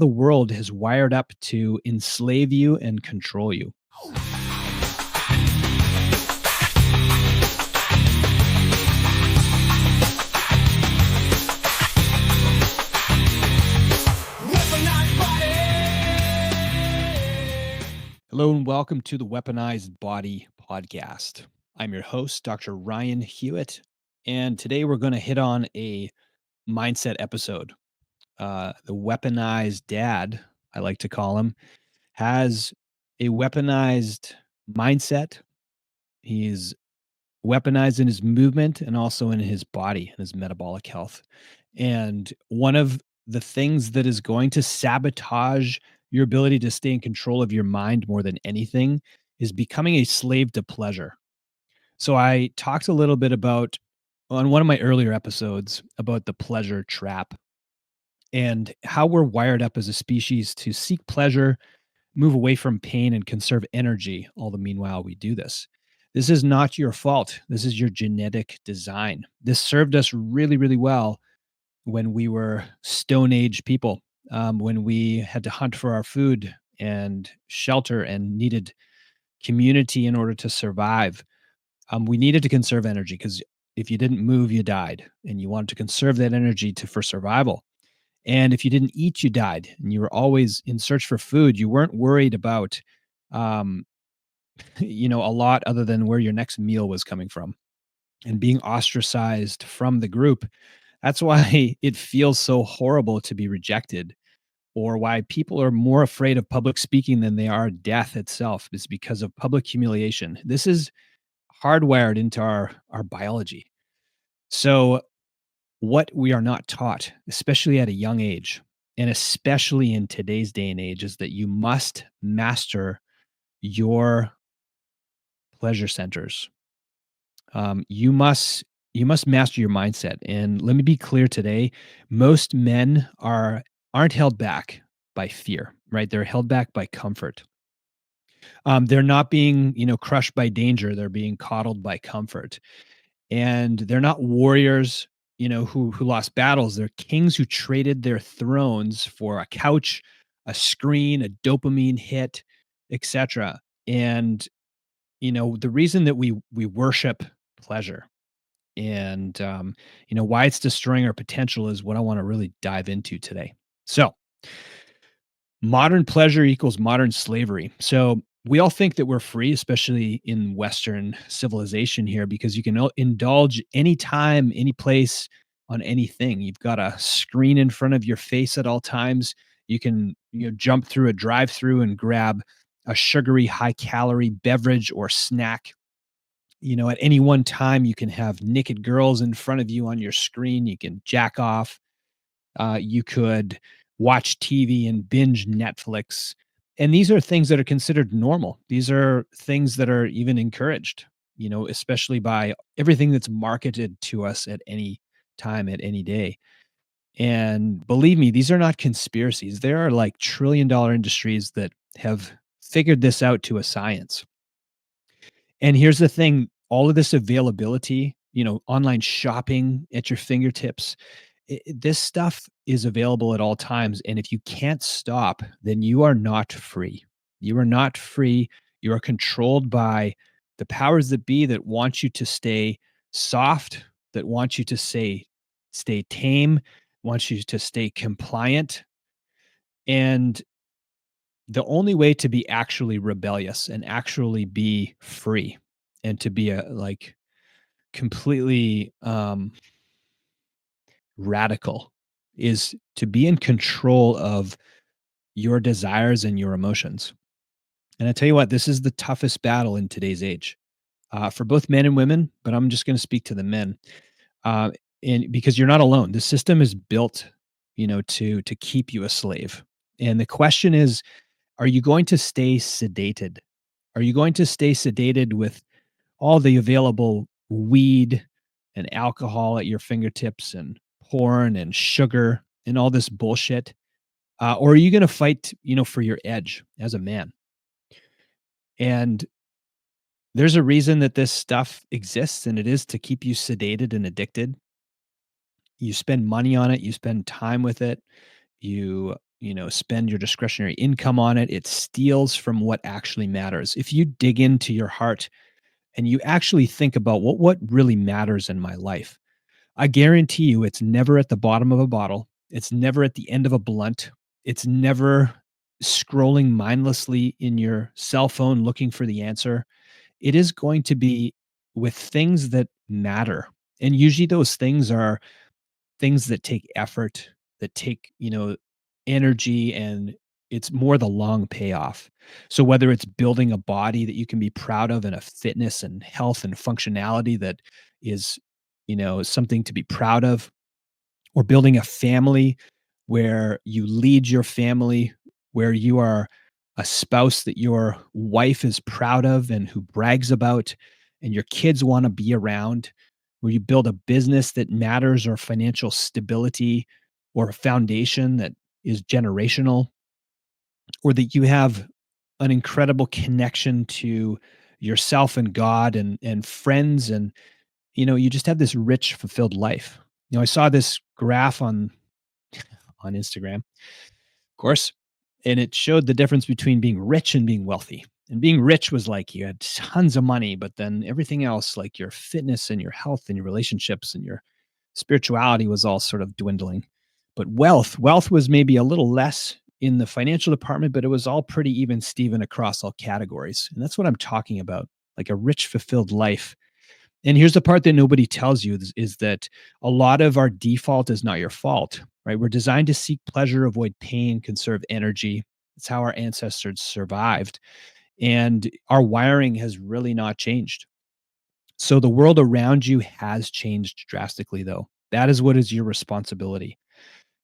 The world has wired up to enslave you and control you. Hello and welcome to the Weaponized Body podcast. I'm your host, Dr. Ryan Hewitt, and today we're going to hit on a mindset episode. The weaponized dad, I like to call him, has a weaponized mindset. He's weaponized in his movement and also in his body and his metabolic health. And one of the things that is going to sabotage your ability to stay in control of your mind more than anything is becoming a slave to pleasure. So I talked a little bit about on one of my earlier episodes about the pleasure trap and how we're wired up as a species to seek pleasure, move away from pain, and conserve energy. All the meanwhile, we do this. This is not your fault. This is your genetic design. This served us really, really well when we were Stone Age people, when we had to hunt for our food and shelter and needed community in order to survive. We needed to conserve energy because if you didn't move, you died, and you wanted to conserve that energy for survival. And if you didn't eat, you died, and you were always in search for food. You weren't worried about, um, a lot other than where your next meal was coming from and being ostracized from the group. That's why it feels so horrible to be rejected, or why people are more afraid of public speaking than they are death itself, is because of public humiliation. This is hardwired into our biology. So what we are not taught, especially at a young age, and especially in today's day and age, is that you must master your pleasure centers. You must master your mindset. And let me be clear today: most men aren't held back by fear, right? They're held back by comfort. They're not being, crushed by danger. They're being coddled by comfort. And they're not warriors, who lost battles. They're kings who traded their thrones for a couch, a screen, a dopamine hit, etc. And the reason that we worship pleasure and why it's destroying our potential is what I want to really dive into today. So modern pleasure equals modern slavery. So we all think that we're free, especially in Western civilization here, because you can indulge anytime, any place, on anything. You've got a screen in front of your face at all times. You can jump through a drive-through and grab a sugary, high-calorie beverage or snack. At any one time, you can have naked girls in front of you on your screen. You can jack off. You could watch TV and binge Netflix. And these are things that are considered normal. These are things that are even encouraged, especially by everything that's marketed to us at any time, at any day. And believe me, these are not conspiracies. There are like $1 trillion industries that have figured this out to a science. And here's the thing: all of this availability, online shopping at your fingertips, this stuff is available at all times. And if you can't stop, then you are not free. You are not free. You are controlled by the powers that be that want you to stay soft, that want you to stay tame, want you to stay compliant. And the only way to be actually rebellious and actually be free and to be completely radical is to be in control of your desires and your emotions. And I tell you what, this is the toughest battle in today's age, for both men and women. But I'm just going to speak to the men, uh, and because you're not alone. The system is built, to keep you a slave. And the question is, are you going to stay sedated? Are you going to stay sedated with all the available weed and alcohol at your fingertips and porn and sugar and all this bullshit? Or are you going to fight, for your edge as a man? And there's a reason that this stuff exists, and it is to keep you sedated and addicted. You spend money on it, you spend time with it, you spend your discretionary income on it. It steals from what actually matters. If you dig into your heart and you actually think about what really matters in my life, I guarantee you it's never at the bottom of a bottle. It's never at the end of a blunt. It's never scrolling mindlessly in your cell phone looking for the answer. It is going to be with things that matter. And usually those things are things that take effort, that take, energy, and it's more the long payoff. So whether it's building a body that you can be proud of and a fitness and health and functionality that is, something to be proud of, or building a family where you lead your family, where you are a spouse that your wife is proud of and who brags about, and your kids want to be around, where you build a business that matters, or financial stability, or a foundation that is generational, or that you have an incredible connection to yourself and God and friends, and you just have this rich fulfilled life. I saw this graph on Instagram, of course, and it showed the difference between being rich and being wealthy. And being rich was like you had tons of money, but then everything else, like your fitness and your health and your relationships and your spirituality, was all sort of dwindling. But wealth was maybe a little less in the financial department, but it was all pretty even Steven across all categories. And that's what I'm talking about, like a rich, fulfilled life. And here's the part that nobody tells you is that a lot of our default is not your fault, right? We're designed to seek pleasure, avoid pain, conserve energy. It's how our ancestors survived. And our wiring has really not changed. So the world around you has changed drastically, though. That is what is your responsibility.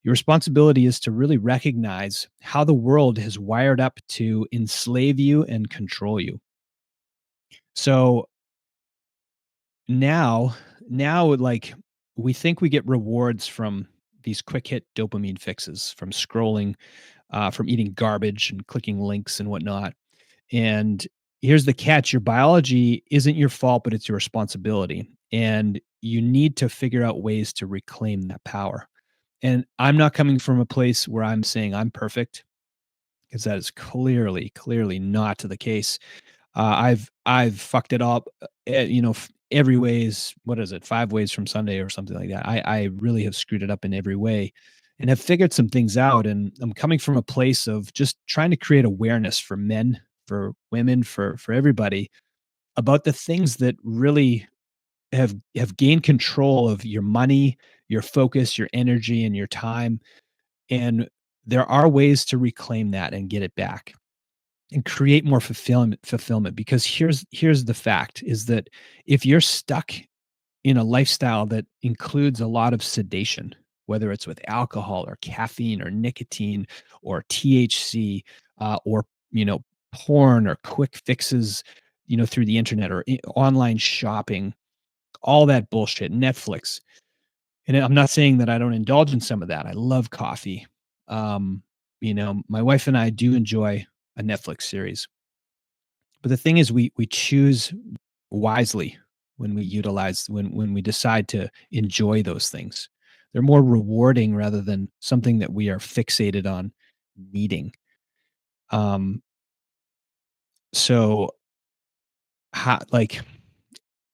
Your responsibility is to really recognize how the world has wired up to enslave you and control you. So now like, we think we get rewards from these quick hit dopamine fixes, from scrolling, from eating garbage and clicking links and whatnot. And here's the catch: your biology isn't your fault, but it's your responsibility. And you need to figure out ways to reclaim that power. And I'm not coming from a place where I'm saying I'm perfect, because that is clearly not the case. I've fucked it up, every ways. What is it? 5 ways from Sunday or something like that. I really have screwed it up in every way, and have figured some things out. And I'm coming from a place of just trying to create awareness for men, for women, for everybody, about the things that really have gained control of your money, your focus, your energy, and your time. And there are ways to reclaim that and get it back and create more fulfillment. Because here's the fact, is that if you're stuck in a lifestyle that includes a lot of sedation, whether it's with alcohol or caffeine or nicotine or THC, or porn or quick fixes, through the internet, or online shopping, all that bullshit, Netflix. And I'm not saying that I don't indulge in some of that. I love coffee. My wife and I do enjoy a Netflix series. But the thing is, we choose wisely when we utilize when we decide to enjoy those things. They're more rewarding rather than something that we are fixated on needing. Um, so like,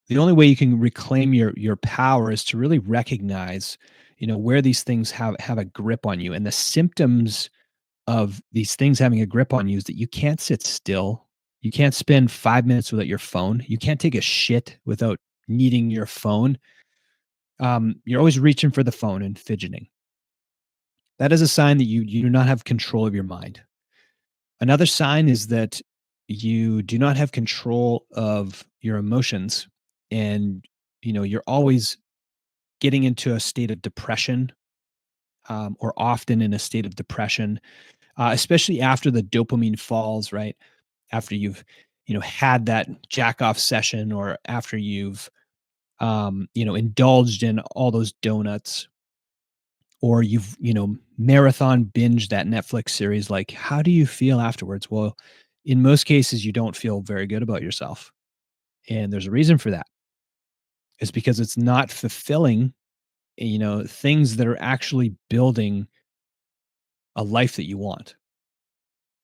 the only way you can reclaim your power is to really recognize, where these things have a grip on you. And the symptoms of these things having a grip on you is that you can't sit still. You can't spend 5 minutes without your phone. You can't take a shit without needing your phone. You're always reaching for the phone and fidgeting. That is a sign that you do not have control of your mind. Another sign is that you do not have control of your emotions, and you're always getting into a state of depression, or often in a state of depression, especially after the dopamine falls, right? After you've, had that jack off session, or after you've, indulged in all those donuts, or you've, marathon binge that Netflix series. Like, how do you feel afterwards? Well, in most cases, you don't feel very good about yourself. And there's a reason for that. It's because it's not fulfilling, things that are actually building a life that you want.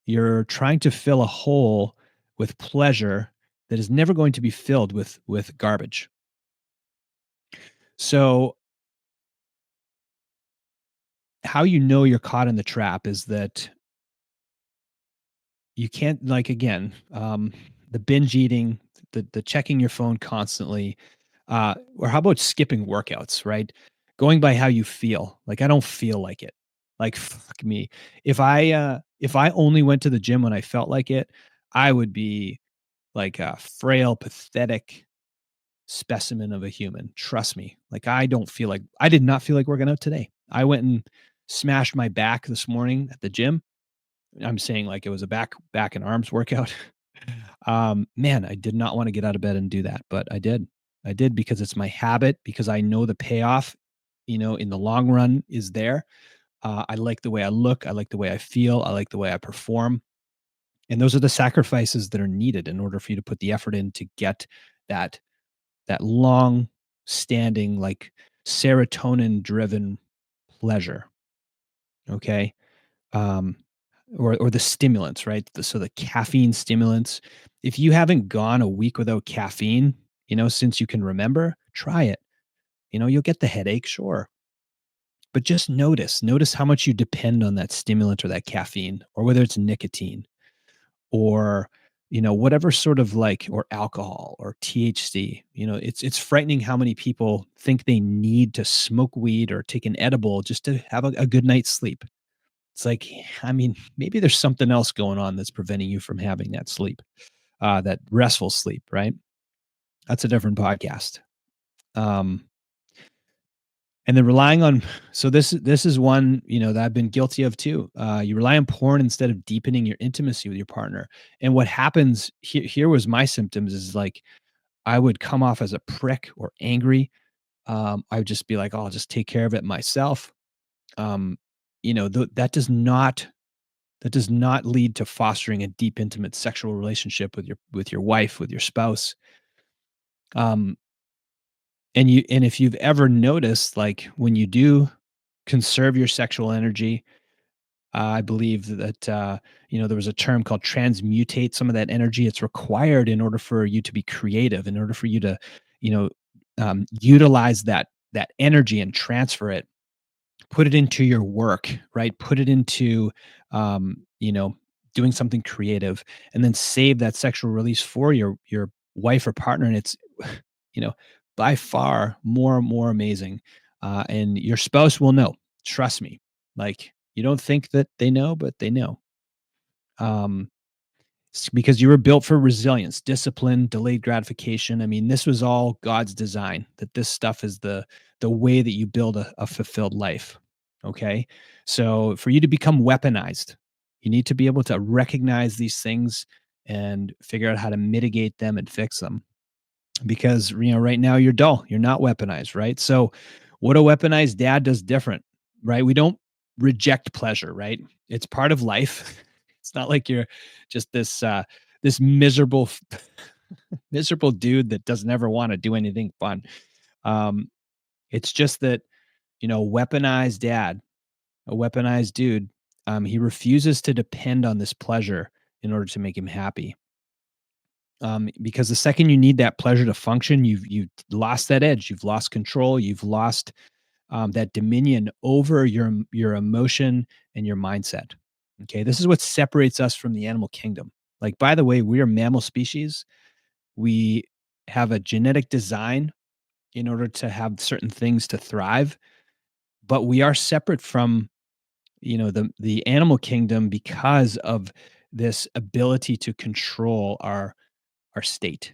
You're trying to fill a hole with pleasure that is never going to be filled with garbage. So, how you know you're caught in the trap is that you can't, like, again, the binge eating, the checking your phone constantly, or how about skipping workouts, right? Going by how you feel. Like, I don't feel like it. Like, fuck me. If I only went to the gym when I felt like it, I would be like a frail, pathetic specimen of a human. Trust me. Like, I did not feel like working out today. I went and smashed my back this morning at the gym. I'm saying like it was a back and arms workout. Man, I did not want to get out of bed and do that, but I did. I did because it's my habit, because I know the payoff, in the long run is there. I like the way I look. I like the way I feel. I like the way I perform. And those are the sacrifices that are needed in order for you to put the effort in to get that long standing, like, serotonin driven pleasure. Okay. Um, or the stimulants, right? So the caffeine stimulants. If you haven't gone a week without caffeine, since you can remember, try it. You'll get the headache, sure. But just notice how much you depend on that stimulant or that caffeine, or whether it's nicotine, or whatever sort of, like, or alcohol or THC. It's frightening how many people think they need to smoke weed or take an edible just to have a good night's sleep. It's like, I mean, maybe there's something else going on that's preventing you from having that sleep, that restful sleep, right? That's a different podcast. Um, and then relying on, so this is one, that I've been guilty of too. You rely on porn instead of deepening your intimacy with your partner. And what happens here was my symptoms is like I would come off as a prick or angry. I would just be like, oh, I'll just take care of it myself. Um, that does not lead to fostering a deep, intimate sexual relationship with your wife, with your spouse. Um, and if you've ever noticed, like, when you do conserve your sexual energy, I believe that there was a term called transmutate some of that energy. It's required in order for you to be creative, in order for you to, you know, utilize that energy and transfer it, put it into your work, right? Put it into, um, you know, doing something creative, and then save that sexual release for your wife or partner. And it's, you know, by far more amazing. And your spouse will know. Trust me. Like, you don't think that they know, but they know. Um, because you were built for resilience, discipline, delayed gratification. I mean, this was all God's design, that this stuff is the way that you build a fulfilled life. Okay. So for you to become weaponized, you need to be able to recognize these things and figure out how to mitigate them and fix them. Because right now you're dull. You're not weaponized, right? So what a weaponized dad does different, right? We don't reject pleasure, right? It's part of life. It's not like you're just this miserable miserable dude that doesn't ever want to do anything fun. Um, it's just that, weaponized dad, a weaponized dude, he refuses to depend on this pleasure in order to make him happy. Because the second you need that pleasure to function, you've lost that edge, you've lost control, you've lost that dominion over your emotion and your mindset. Okay, this is what separates us from the animal kingdom. Like, by the way, we are mammal species. We have a genetic design in order to have certain things to thrive, but we are separate from the animal kingdom because of this ability to control our state.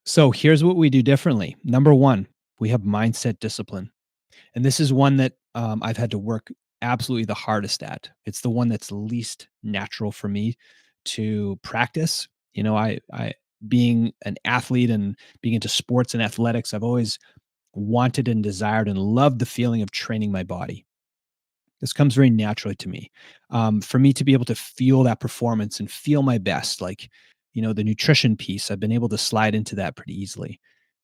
So here's what we do differently. Number one, we have mindset discipline. And this is one that I've had to work absolutely the hardest at. It's the one that's least natural for me to practice. I being an athlete and being into sports and athletics, I've always wanted and desired and loved the feeling of training my body. This comes very naturally to me. For me to be able to feel that performance and feel my best, like, the nutrition piece, I've been able to slide into that pretty easily.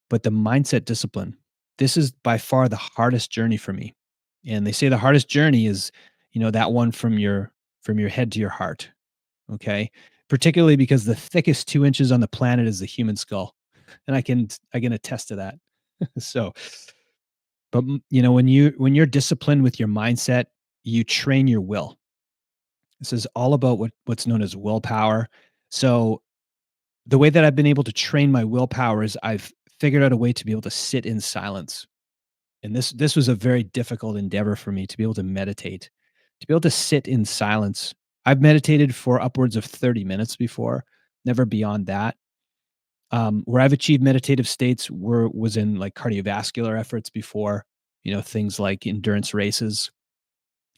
But the mindset discipline, this is by far the hardest journey for me. And they say the hardest journey is that one from your head to your heart, okay? Particularly because the thickest 2 inches on the planet is the human skull, and I can attest to that. So, but, when you're disciplined with your mindset, you train your will. This is all about what's known as willpower. So, the way that I've been able to train my willpower is I've figured out a way to be able to sit in silence. And this was a very difficult endeavor for me to be able to meditate, to be able to sit in silence. I've meditated for upwards of 30 minutes before, never beyond that. Where I've achieved meditative states was in like cardiovascular efforts before, things like endurance races.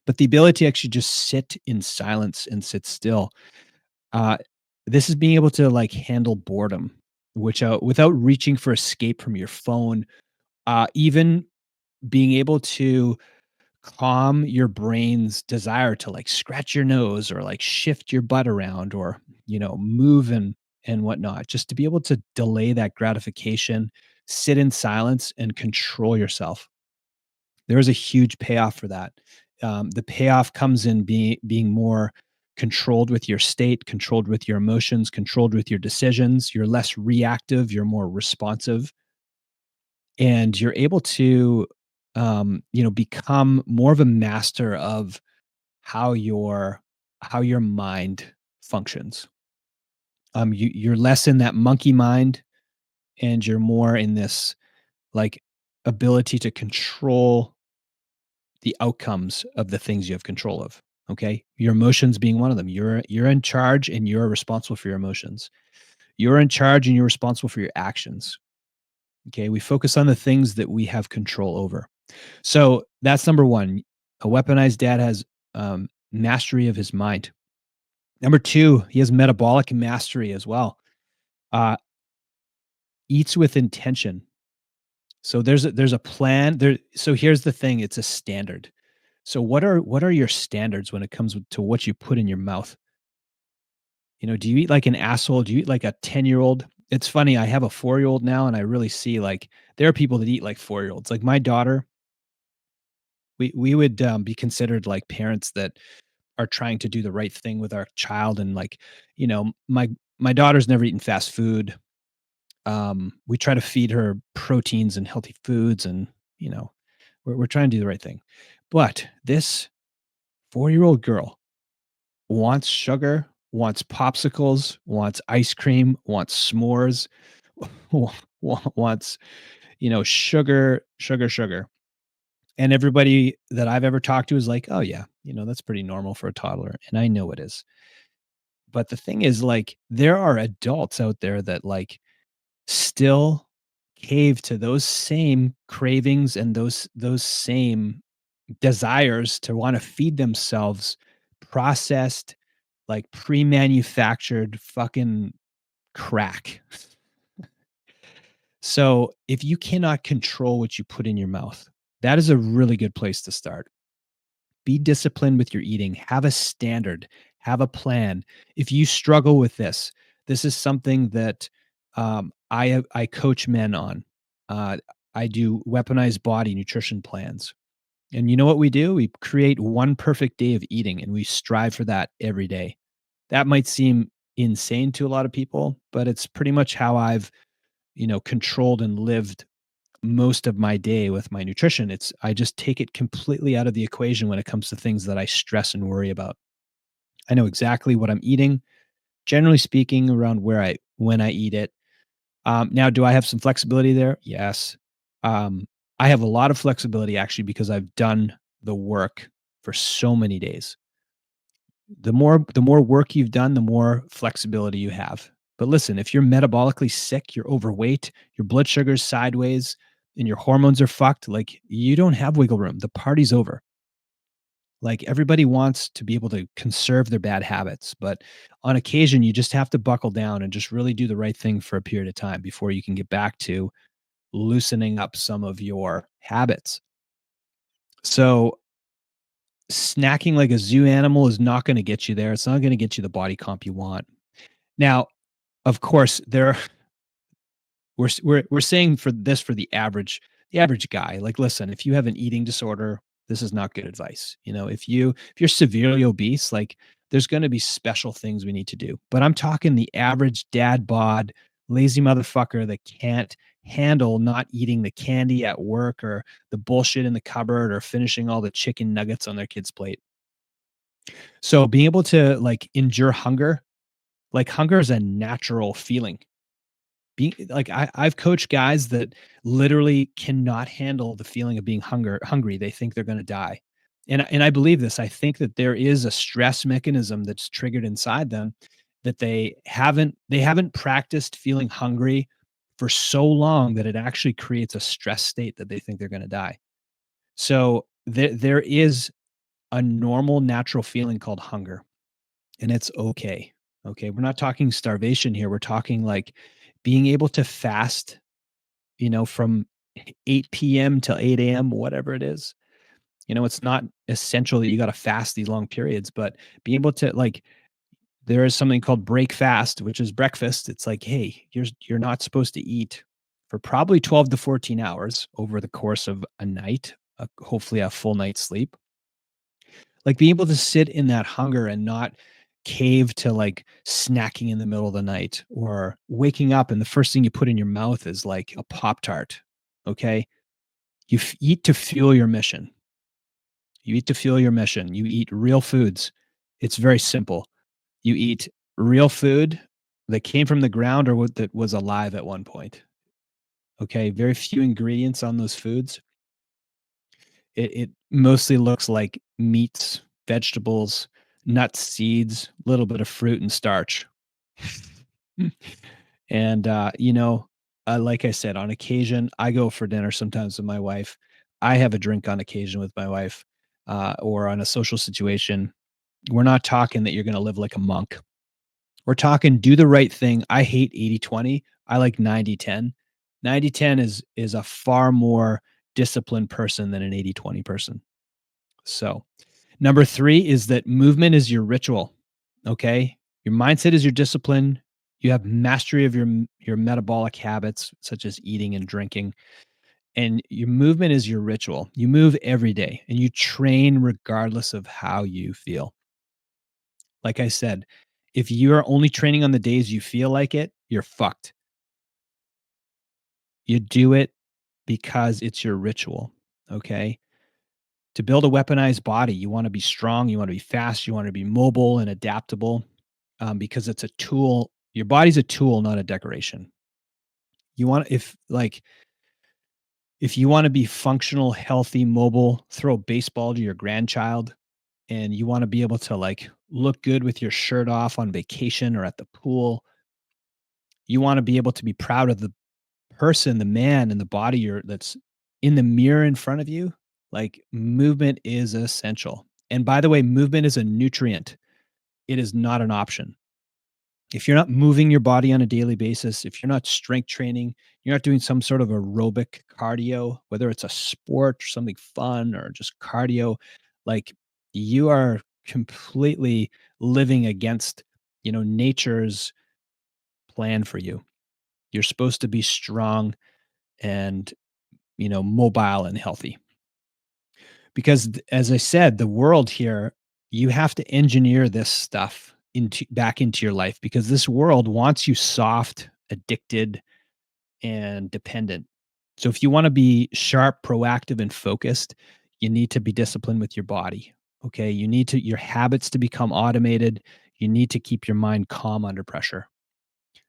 But the ability to actually just sit in silence and sit still, uh, this is being able to like handle boredom, which without reaching for escape from your phone, even being able to calm your brain's desire to like scratch your nose or like shift your butt around or move and whatnot, just to be able to delay that gratification, sit in silence and control yourself. There is a huge payoff for that. The payoff comes in being more controlled with your state, controlled with your emotions, controlled with your decisions. You're less reactive, you're more responsive, and you're able to become more of a master of how your mind functions. You're less in that monkey mind, and you're more in this like ability to control the outcomes of the things you have control of. Okay, your emotions being one of them. You're in charge, and you're responsible for your emotions. You're in charge, and you're responsible for your actions. Okay, we focus on the things that we have control over. So that's number one. A weaponized dad has mastery of his mind. Number two, he has metabolic mastery as well. Uh, Eats with intention. So there's a plan there. So here's the thing: it's a standard. So what are your standards when it comes to what you put in your mouth? Do you eat like an asshole? Do you eat like a 10-year-old? It's funny. I have a 4-year old now, and I really see like there are people that eat like 4-year olds. Like my daughter, we would be considered like parents that are trying to do the right thing with our child, and like my daughter's never eaten fast food. We try to feed her proteins and healthy foods, and we're trying to do the right thing. But this 4-year old girl wants sugar, wants popsicles, wants ice cream, wants s'mores, wants sugar, sugar, sugar. And everybody that I've ever talked to is like, oh yeah, that's pretty normal for a toddler, and I know it is. But the thing is, like, there are adults out there that, like, still cave to those same cravings and those same desires to wanna feed themselves processed, like, pre-manufactured fucking crack. So, if you cannot control what you put in your mouth, that is a really good place to start. Be disciplined with your eating, have a standard, have a plan. If you struggle with this is something that I coach men on. Uh, I do weaponized body nutrition plans. And you know what we do? We create one perfect day of eating, and we strive for that every day. That might seem insane to a lot of people, but it's pretty much how I've, controlled and lived most of my day with my nutrition. I just take it completely out of the equation when it comes to things that I stress and worry about. I know exactly what I'm eating, generally speaking, around when I eat it. Now, do I have some flexibility there? Yes. I have a lot of flexibility actually because I've done the work for so many days. The more work you've done, the more flexibility you have. But listen, if you're metabolically sick, you're overweight, your blood sugar's sideways, and your hormones are fucked, like you don't have wiggle room. The party's over. Like everybody wants to be able to conserve their bad habits, but on occasion you just have to buckle down and just really do the right thing for a period of time before you can get back to loosening up some of your habits. So snacking like a zoo animal is not going to get you there. It's not going to get you the body comp you want. Now, of course, we're saying for the average guy. Like, listen, if you have an eating disorder, This is not good advice. If you're severely obese, like there's going to be special things we need to do. But I'm talking the average dad bod, lazy motherfucker that can't handle not eating the candy at work or the bullshit in the cupboard or finishing all the chicken nuggets on their kid's plate. So being able to like endure hunger, like hunger is a natural feeling. Being like I've coached guys that literally cannot handle the feeling of being hungry. They think they're gonna die. And I believe this. I think that there is a stress mechanism that's triggered inside them that they haven't practiced feeling hungry for so long that it actually creates a stress state that they think they're gonna die. So there is a normal natural feeling called hunger, and it's okay. Okay. We're not talking starvation here. We're talking like being able to fast, from 8 p.m. till 8 a.m., whatever it is. It's not essential that you got to fast these long periods, but being able to like, there is something called break fast, which is breakfast. It's like, hey, you're not supposed to eat for probably 12 to 14 hours over the course of a night, hopefully a full night's sleep. Like being able to sit in that hunger and not cave to like snacking in the middle of the night or waking up and the first thing you put in your mouth is like a Pop Tart. Okay. Eat to fuel your mission. You eat to fuel your mission. You eat real foods. It's very simple. You eat real food that came from the ground or that was alive at one point. Okay. Very few ingredients on those foods. It mostly looks like meats, vegetables, nuts, seeds, a little bit of fruit and starch. And, like I said, on occasion, I go for dinner sometimes with my wife. I have a drink on occasion with my wife, or on a social situation. We're not talking that you're gonna live like a monk. We're talking do the right thing. I hate 80-20. I like 90-10. 90-10 is a far more disciplined person than an 80-20 person. So, number 3 is that movement is your ritual, okay? Your mindset is your discipline. You have mastery of your metabolic habits, such as eating and drinking, and your movement is your ritual. You move every day, and you train regardless of how you feel. Like I said, if you're only training on the days you feel like it, you're fucked. You do it because it's your ritual, okay? To build a weaponized body, you wanna be strong, you wanna be fast, you wanna be mobile and adaptable, because it's a tool. Your body's a tool, not a decoration. You want if you wanna be functional, healthy, mobile, throw a baseball to your grandchild, and you wanna be able to, like, look good with your shirt off on vacation or at the pool. You wanna be able to be proud of the person, the man, and the body that's in the mirror in front of you. Like, movement is essential. And by the way, movement is a nutrient. It is not an option. If you're not moving your body on a daily basis, if you're not strength training, you're not doing some sort of aerobic cardio, whether it's a sport or something fun or just cardio, like you are completely living against, nature's plan for you. You're supposed to be strong and, mobile and healthy. Because as I said, the world here, you have to engineer this stuff into back into your life because this world wants you soft, addicted, and dependent. So if you want to be sharp, proactive, and focused, you need to be disciplined with your body. Okay. You need your habits to become automated. You need to keep your mind calm under pressure.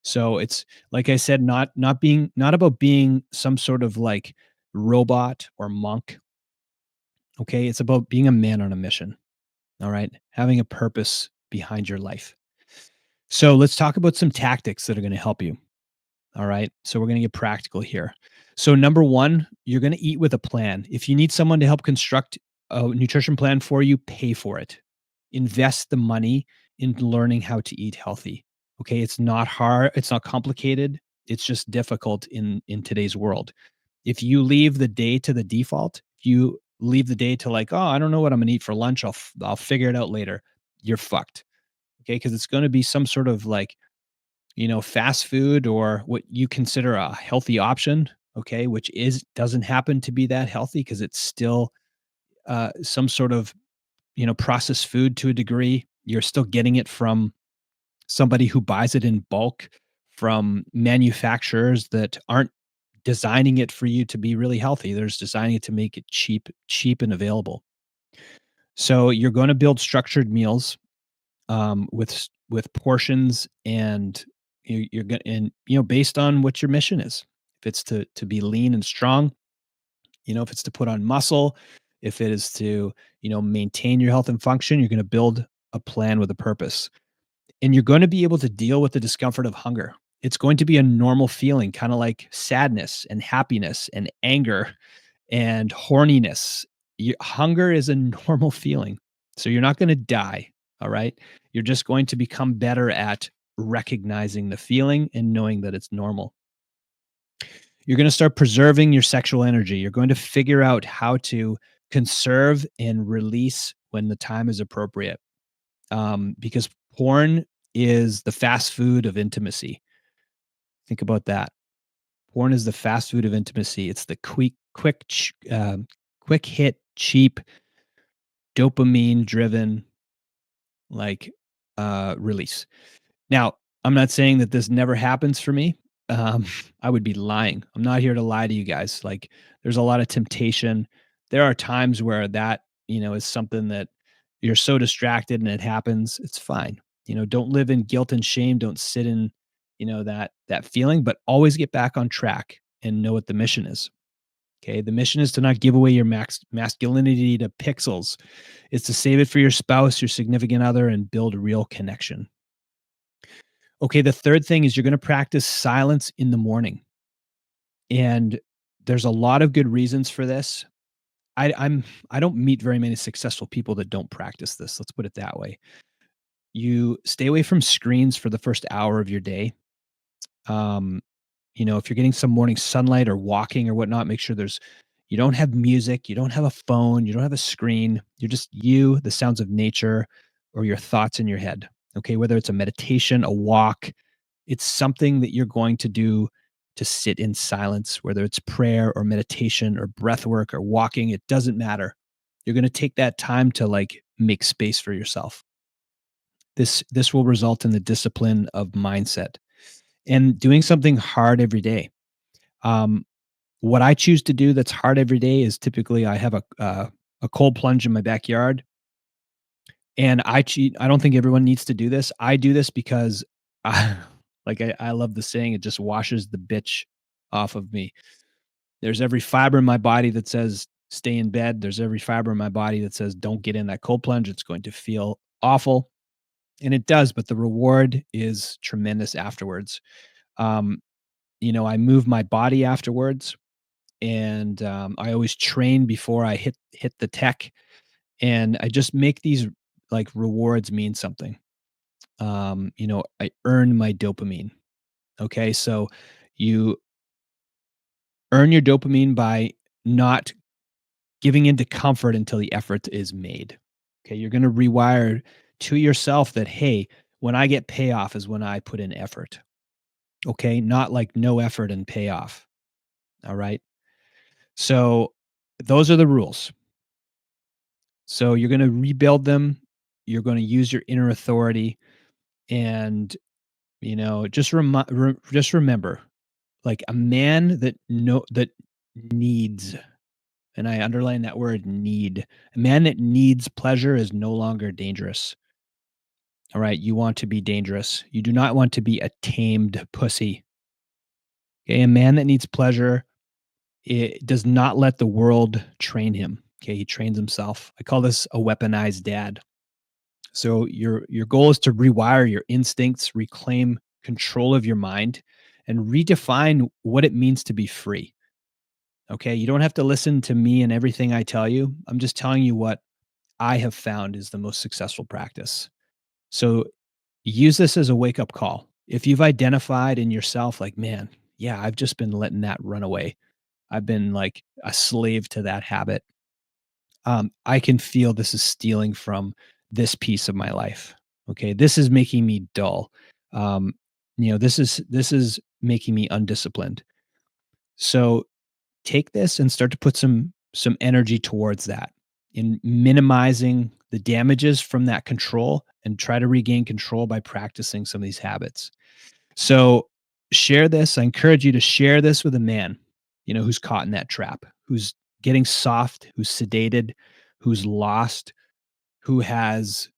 So it's like I said, not about being some sort of like robot or monk. Okay. It's about being a man on a mission. All right. Having a purpose behind your life. So let's talk about some tactics that are going to help you. All right. So we're going to get practical here. So, number one, you're going to eat with a plan. If you need someone to help construct a nutrition plan for you, pay for it. Invest the money in learning how to eat healthy. Okay. It's not hard. It's not complicated. It's just difficult in today's world. If you leave the day to the default, if you leave the day to like, oh, I don't know what I'm going to eat for lunch. I'll figure it out later. You're fucked. Okay. Cause it's going to be some sort of like, fast food or what you consider a healthy option, okay, which doesn't happen to be that healthy because it's still some sort of, processed food to a degree. You're still getting it from somebody who buys it in bulk from manufacturers that aren't designing it for you to be really healthy. They're just designing it to make it cheap and available. So you're going to build structured meals with portions, and you're going and based on what your mission is. If it's to be lean and strong, if it's to put on muscle, if it is to maintain your health and function, you're going to build a plan with a purpose, and you're going to be able to deal with the discomfort of hunger. It's going to be a normal feeling, kind of like sadness and happiness and anger and horniness. Hunger is a normal feeling. So you're not going to die. All right. You're just going to become better at recognizing the feeling and knowing that it's normal. You're going to start preserving your sexual energy. You're going to figure out how to conserve and release when the time is appropriate. Because porn is the fast food of intimacy. Think about that. Porn is the fast food of intimacy. It's the quick hit, cheap, dopamine driven release. Now, I'm not saying that this never happens for me. Um, I would be lying. I'm not here to lie to you guys. Like, there's a lot of temptation. There are times where that, is something that you're so distracted and it happens. It's fine. Don't live in guilt and shame. Don't sit in, that feeling, but always get back on track and know what the mission is. Okay. The mission is to not give away your masculinity to pixels. It's to save it for your spouse, your significant other, and build real connection. Okay, the third thing is you're gonna practice silence in the morning, and there's a lot of good reasons for this. I don't meet very many successful people that don't practice this, let's put it that way. You stay away from screens for the first hour of your day. Um, if you're getting some morning sunlight or walking or whatnot, make sure you don't have music, you don't have a phone, you don't have a screen. You're just you, the sounds of nature, or your thoughts in your head. Okay, whether it's a meditation, a walk, it's something that you're going to do to sit in silence, whether it's prayer or meditation or breath work or walking, it doesn't matter. You're going to take that time to make space for yourself. This will result in the discipline of mindset and doing something hard every day. Um, what I choose to do that's hard every day is typically I have a cold plunge in my backyard, and I cheat. I don't think everyone needs to do this. I do this because I I love the saying, "It just washes the bitch off of me." There's every fiber in my body that says, "Stay in bed." There's every fiber in my body that says, "Don't get in that cold plunge. It's going to feel awful." And it does, but the reward is tremendous afterwards. Um, I move my body afterwards, and, I always train before I hit the tech, and I just make these, rewards mean something. I earn my dopamine. Okay, so you earn your dopamine by not giving into comfort until the effort is made. Okay, you're going to rewire to yourself that, hey, when I get payoff is when I put in effort. Okay, not like no effort and payoff. All right. So those are the rules. So you're going to rebuild them. You're going to use your inner authority, and just remember, like a man that needs, and I underline that word need. A man that needs pleasure is no longer dangerous. All right. You want to be dangerous. You do not want to be a tamed pussy. Okay. A man that needs pleasure, it does not let the world train him. Okay. He trains himself. I call this a weaponized dad. So your goal is to rewire your instincts, reclaim control of your mind, and redefine what it means to be free. Okay. You don't have to listen to me and everything I tell you. I'm just telling you what I have found is the most successful practice. So use this as a wake up call. If you've identified in yourself, like, man, yeah, I've just been letting that run away. I've been like a slave to that habit. I can feel this is stealing from this piece of my life. Okay. This is making me dull. Um, this is making me undisciplined. So take this and start to put some energy towards that. in minimizing the damages from that control and try to regain control by practicing some of these habits. So share this. I encourage you to share this with a man, who's caught in that trap, who's getting soft, who's sedated, who's lost, who has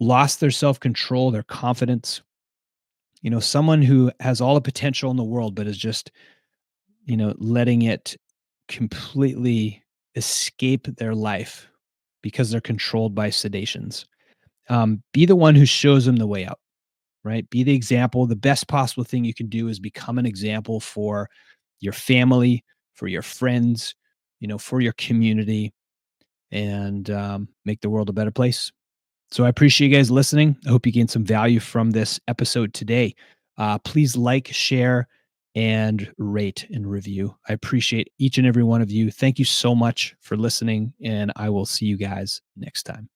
lost their self-control, their confidence, someone who has all the potential in the world, but is just, letting it completely escape their life because they're controlled by sedations. Be the one who shows them the way out, right? Be the example. The best possible thing you can do is become an example for your family, for your friends, for your community, and make the world a better place. So I appreciate you guys listening. I hope you gained some value from this episode today. Please like, share, and rate and review. I appreciate each and every one of you. Thank you so much for listening, and I will see you guys next time.